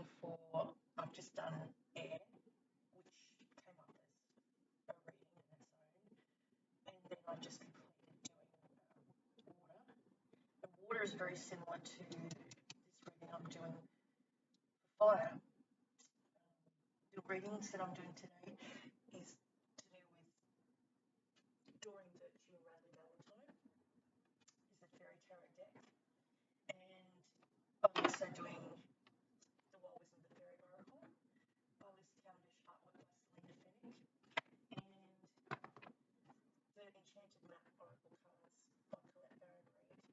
before, I've just done air, which came up as a reading in its own, and then I just completed doing water. And water is very similar to this reading I'm doing for fire. The readings that I'm doing today is to do with Doreen and Radleigh is the Faery Tarot deck, and I'm also doing the Wild Wisdom of the Faery Oracle by Cavendish artwork by Selina Fenech, and the Enchanted map oracle cards by Colette-Baron-Reid.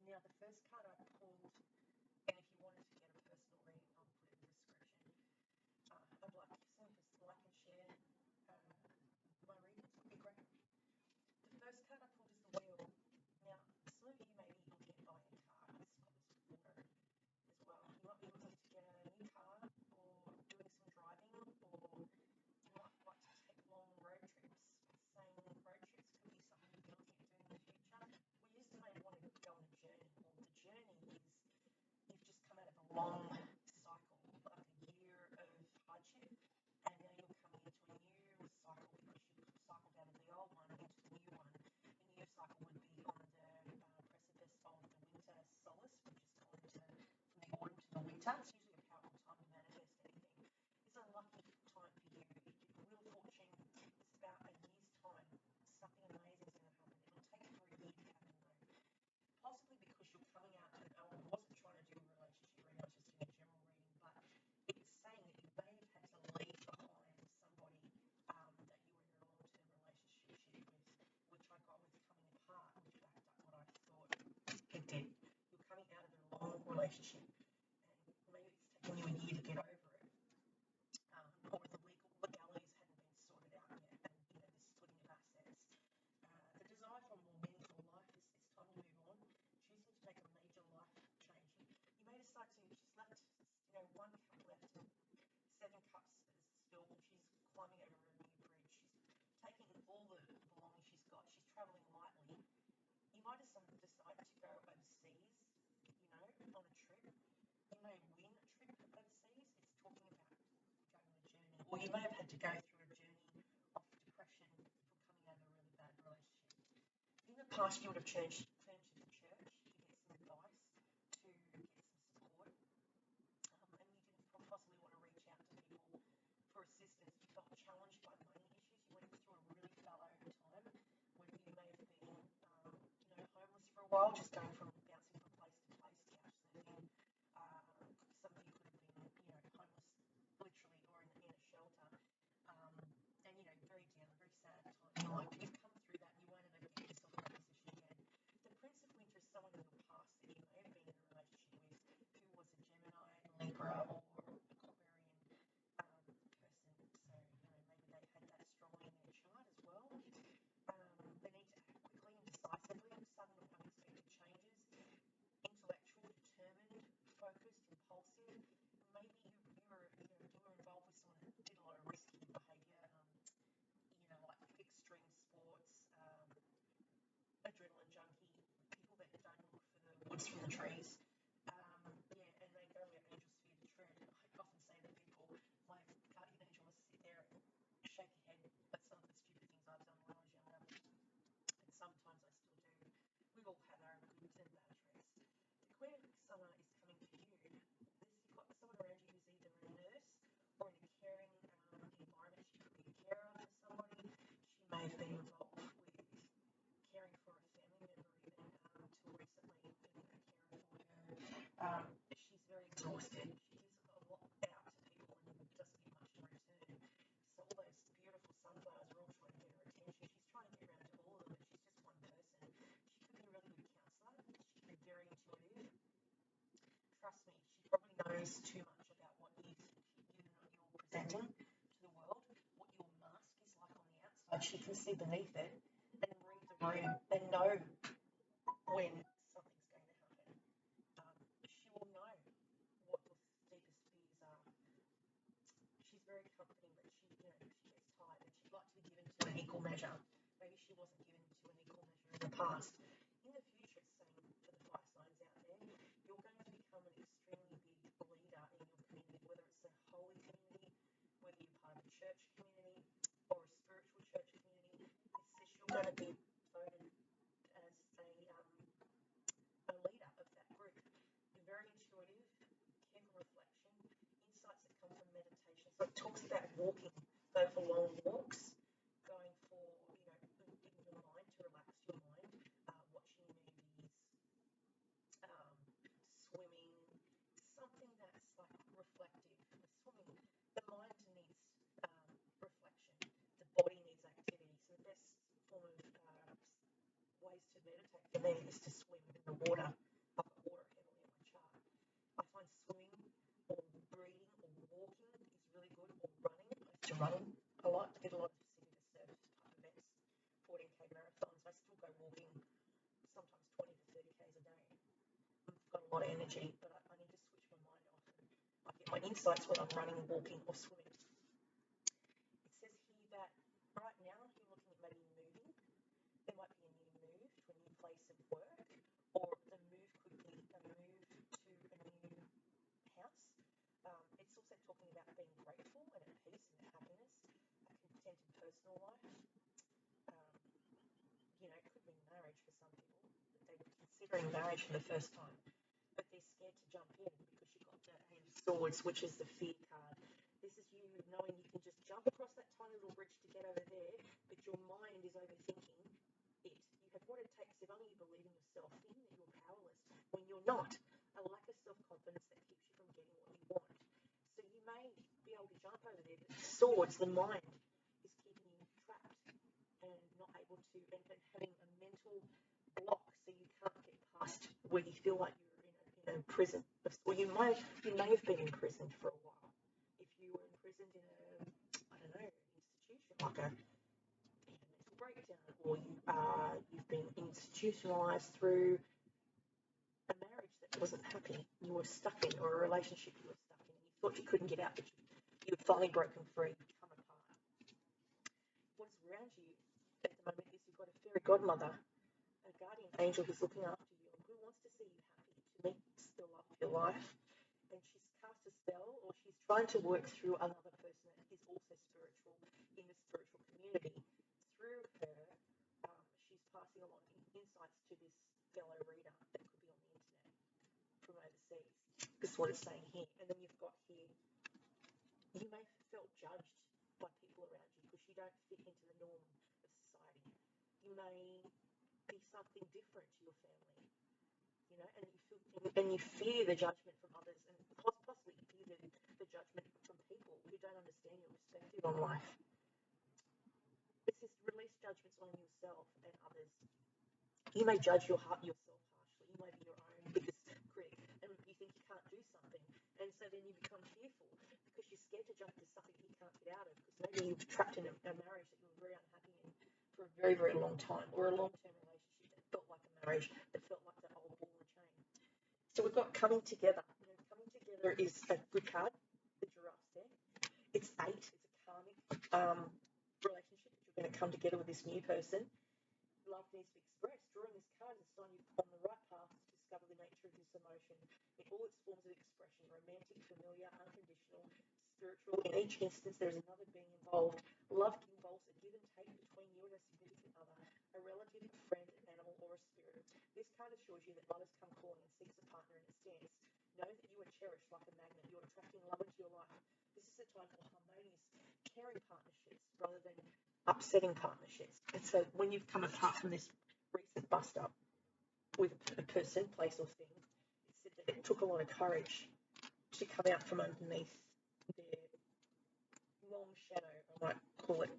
Now, the first card I pulled, and if you wanted to get a personal reading, I'll put it in the description. I'd like some of us like and share my readings, would be great. The first card I pulled is the Wheel. Now, some of you maybe looking at buying a car, this covers water as well. You might be looking to get a new car, or doing some driving, or you might like to take long road trips. Saying road trips could be something you'd be looking at doing in the future. We used to maybe want to go on a journey, or the journey is you've just come out of a long cycle, like a year of hardship, and now you're coming into a new cycle because you've cycled out of the old one into the new one. The new cycle would be on the precipice of the winter solace, which is going to from the autumn to the winter. It's usually a powerful time to manifest anything. It's a lucky time for you. Wheel of Fortune is about a year's time. Something amazing is going to happen. It'll take for a year to happen though. Possibly because you're coming out, and I wasn't trying to do a relationship reading, I was just doing a general reading, but it's saying that you may have had to leave behind somebody that you were in a long-term relationship with, which I got with coming apart, which backed up what I thought it did. You're coming out of a long relationship, and maybe it's taking you a year to get over it, or the legalities hadn't been sorted out yet, and the splitting of assets. The desire for a more meaningful life is it's time to move on. Choosing to make a major life change. You may decide to, she's left, one cup left and 7 cups is spilled, and she's climbing over a new bridge. She's taking all the belongings she's got. She's travelling lightly. You might decide to go overseas, on a trip. You may win a trip overseas. It's talking about going on a journey. Or you may have had to go through a journey of depression from coming out of a really bad relationship. In the past, you would have turned to the church to get some advice, to get some support, and you didn't possibly want to reach out to people for assistance. You felt challenged by money issues. You went through a really fallow time when you may have been, homeless for a while, just going from bouncing from place to place, couch surfing. Some of you could have been, homeless literally or in a shelter, and very down, very sad time. You've come through that. You won't ever get yourself in that position again. The Prince of Winter is someone in your past that you may have been in a relationship with who was a Gemini, Libra, or Aquarian person. So maybe they had that strongly in their chart as well. They need to act quickly and decisively on sudden or unexpected changes. Intellectual, determined, focused, impulsive. Maybe you were involved with someone that did a lot of risky behaviour, like extreme sports, adrenaline junkie, people that don't look for the woods from the trees. And they go where angels fear to tread. I often say to people, my guardian angel will sit there and shake your head at some of the stupid things I've done when I was younger, and sometimes I still do. We've all had our good and bad traits. The Queen of Summer is coming for you. You've got someone around you who's either a nurse or in a caring environment. She could be a carer for somebody. She may have been involved with caring for a family member even until recently, being a carer for her. She's very exhausted. She gives a lot out to people and doesn't get much in return. So all those beautiful sunflowers are all trying to get her attention. She's trying to get around to all of them, but she's just one person. She could be a really good counsellor. She could be very intuitive. Trust me, she probably knows too much about what you're presenting to the world, what your mask is like on the outside. She can see beneath it and read the room and know when something's going to happen. She will know what your deepest fears are. She's very comforting, but she gets tired, and she'd like to be given to an equal measure. Maybe she wasn't given to an equal measure in the past. In the future, it's saying for the fire signs out there, you're going to become an extremely big to be voted as a leader of that group. You're very intuitive, careful reflection, insights that come from meditation. So it talks about walking, go for long walks, going for, in your mind to relax your mind, watching movies, swimming, something that's like reflective. Swimming, the mind needs reflection, the body needs activity. So the best form of ways to meditate for me is to swim in the water. I've got water heavily on my chart. I find swimming or breathing or walking is really good, or running. I used to run a lot. I did a lot of city to surf type events, 14K marathons. I still go walking sometimes 20 to 30 Ks a day. I've got a lot of energy, but I need to switch my mind off. I get my insights when I'm running, walking, or swimming. It says here that right now you're looking at maybe moving. There might be a new move to a new place of work, or the move could be a move to a new house. It's also talking about being grateful and at peace and happiness, a contented personal life. It could be marriage for some people. They're considering marriage for the first time, but they're scared to jump in because you've got the Eight of Swords, which is the fear card. This is you knowing you can just jump across that tiny little bridge to get over there, but your mind is overthinking it. You have what it takes if only you believe in yourself, thinking that you're powerless when you're not. A lack of self-confidence that keeps you from getting what you want. So you may be able to jump over there, but the swords, the mind, is keeping you trapped and not able to, and having a mental block, so you can't get past where you feel like you're in a prison. Or you may have been imprisoned for a while. If you were imprisoned in institution, like a mental breakdown, or you've been institutionalized through a marriage that wasn't happy, you were stuck in, or a relationship you were stuck in, and you thought you couldn't get out, but you've finally broken free, come apart. What's around you at the moment is you've got a fairy godmother, a guardian angel who's looking after you, and who wants to see you happy, to meet the love of your life. And she's cast a spell, or she's trying to work through another person that is also spiritual in the spiritual community. Through her, she's passing along insights to this fellow reader that could be on the internet from overseas. This is what it's saying here. And then you've got here, you may have felt judged by people around you because you don't fit into the norm of society. You may be something different to your family, and you fear the judgment from others, and possibly fear the judgment from people who don't understand your perspective on life. This is release judgments on yourself and others. You may judge yourself harshly. You may be your own biggest critic, and you think you can't do something, and so then you become fearful because you're scared to jump into something you can't get out of, because maybe you've trapped in a marriage that you were very unhappy in for a very, very long time, or a long-term relationship that felt like a marriage, that felt like that old ball and chain. So we've got coming together. Coming together is a good card. The giraffe's there. It's 8. It's a karmic relationship that you're going to come together with this new person. Love needs to be expressed. Drawing this card is a sign you're on the right path to discover the nature of this emotion in all its forms of expression: romantic, familiar, unconditional, spiritual. In each instance, there is another being involved. Love involves a give and take between you and a significant other, a relative, a friend, an animal, or a spirit. This card assures you that love has come calling and seeks a partner in its stance. Know that you are cherished like a magnet. You're attracting love into your life. This is a time for harmonious, caring partnerships rather than upsetting partnerships. And so when you've come apart from this recent bust up with a person, place, or thing, it said that it took a lot of courage to come out from underneath their long shadow, I might call it.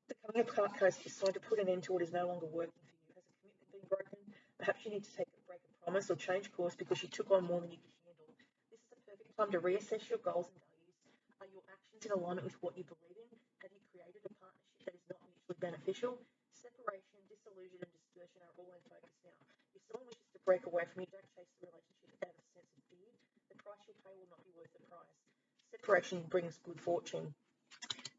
The coming apart card is designed to put an end to what is no longer working for you. Has a commitment been broken? Perhaps you need to break a promise or change course because you took on more than you could handle. This is a perfect time to reassess your goals and values. Are your actions in alignment with what you believe in? Have you created a partnership that is not mutually beneficial? Separation, disillusion, and dispersion are all in focus now. If someone wishes to break away from you, don't chase the relationship out of a sense of fear. The price you'll pay will not be worth the price. Separation brings good fortune.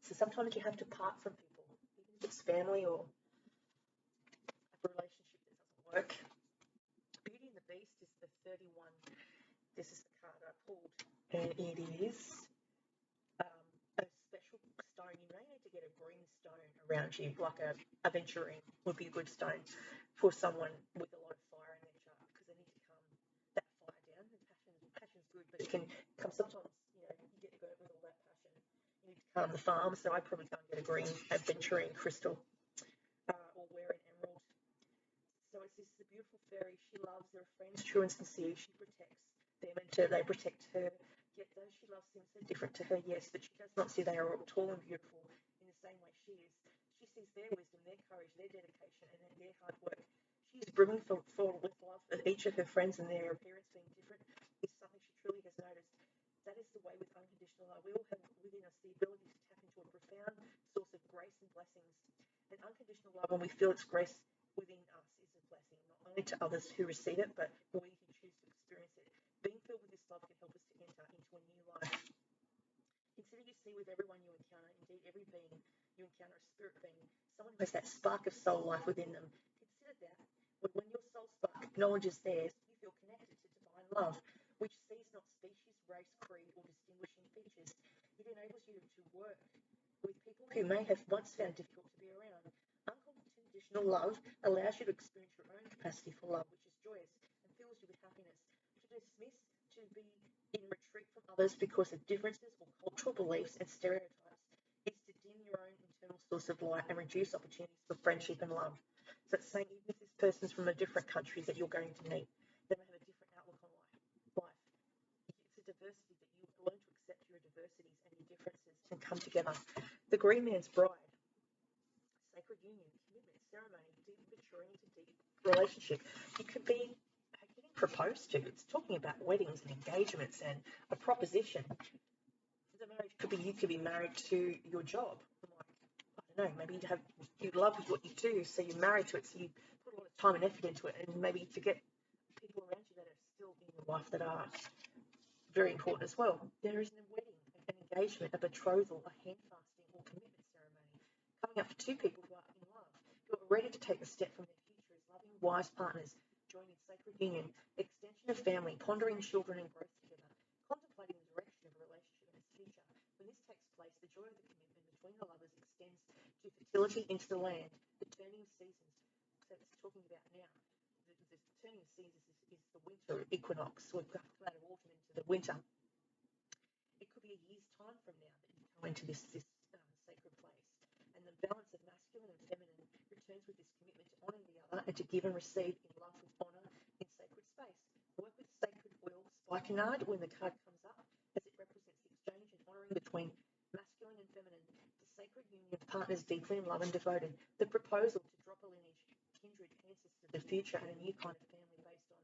So sometimes you have to part from people, even if it's family or a relationship that doesn't work. Beauty and the Beast is the 31. This is the card I pulled, and it is a special stone. You may need to get a green stone around you, like a aventurine would be a good stone for someone with a lot of fire in their chart, because they need to calm that fire down. And passion's good, but it can come sometimes, you get burnt with all that passion. You need to calm the farm, so I'd probably go and get a green aventurine crystal, or wear an emerald. So it's this is a beautiful fairy. She loves their friends, true and sincere. She protects them, and they protect her. Yet though she loves them so different to her, yes, but she does not see they are all tall and beautiful in the same way she is. She sees their wisdom, their courage, their dedication, and their hard work. She is brimming full with love for each of her friends, and their appearance being different is something she truly has noticed. That is the way with unconditional love. We all have within us the ability to tap into a profound source of grace and blessings. And unconditional love, when we feel its grace within us, is a blessing, not only to others who receive it, but we who choose to experience it. Being filled with this love can help us to enter into a new life. Consider you see with everyone you encounter, indeed every being you encounter, a spirit being, someone who has that spark of soul life within them. Consider that when your soul spark acknowledges theirs, you feel connected to divine love, which sees not species, race, creed, or distinguishing features. It enables you to work with people who may have once found difficult to be around. Unconditional love allows you to experience your own capacity for love, which is joyous and fills you with happiness. To dismiss, to be in retreat from others because of differences or cultural beliefs and stereotypes is to dim your own internal source of light and reduce opportunities for friendship and love. So it's saying even if this person's from a different country that you're going to meet, they may have a different outlook on life. It's a diversity that you learn to accept your diversities and your differences and come together. The Green Man's Bride, sacred union, commitment, ceremony, deep maturing into deep relationship. You could be getting proposed to. It's talking about weddings and engagements and a proposition. The marriage could be you could be married to your job. Like, I don't know, maybe you love what you do, so you're married to it, so you put a lot of time and effort into it, and maybe to get people around you that are still in your life that are very important as well. There is a wedding, an engagement, a betrothal, a hand fasting or commitment ceremony coming up for two people who are in love, who are ready to take a step from their future as loving, wise partners, joining sacred union, extension of family, pondering children and growth together, contemplating the direction of a relationship and its future. When this takes place, the joy of the commitment between the lovers extends to fertility into the land, the turning of seasons. So it's talking about now. The turning of seasons is the winter equinox. We've come out of autumn into the winter. It could be a year's time from now that you go into this sacred place. And the balance of masculine and feminine returns with this commitment to honour the other and to give and receive in love with honour in sacred space. Work with sacred oil spikenard when the card comes up, as it represents the exchange and honouring between masculine and feminine, the sacred union of partners deeply in love and devoted, the proposal to drop a lineage, kindred, ancestor, the future, and a new kind of family based on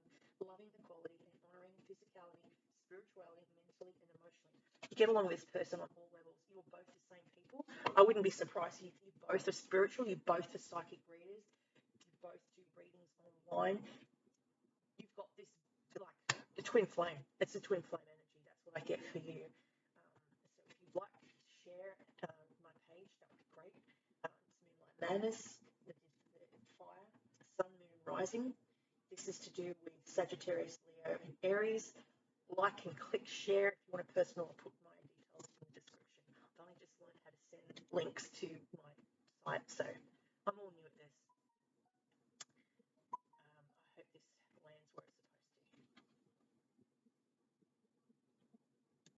loving equality and honouring physicality, spirituality, mentally and emotionally. You get along with this person on all levels. You're both the same people. I wouldn't be surprised if you both are spiritual, you both are psychic readers, you both do readings online. You've got this, like, the twin flame. It's a twin flame energy. That's what I get for you. So if you'd like to share my page, that would be great. It's Moonlight Madness, the fire, sun, moon, rising. This is to do with Sagittarius, Leo, and Aries. Like and click share. If you want a personal, I'll put my details in the description. I've only just learned how to send links to my site, so I'm all new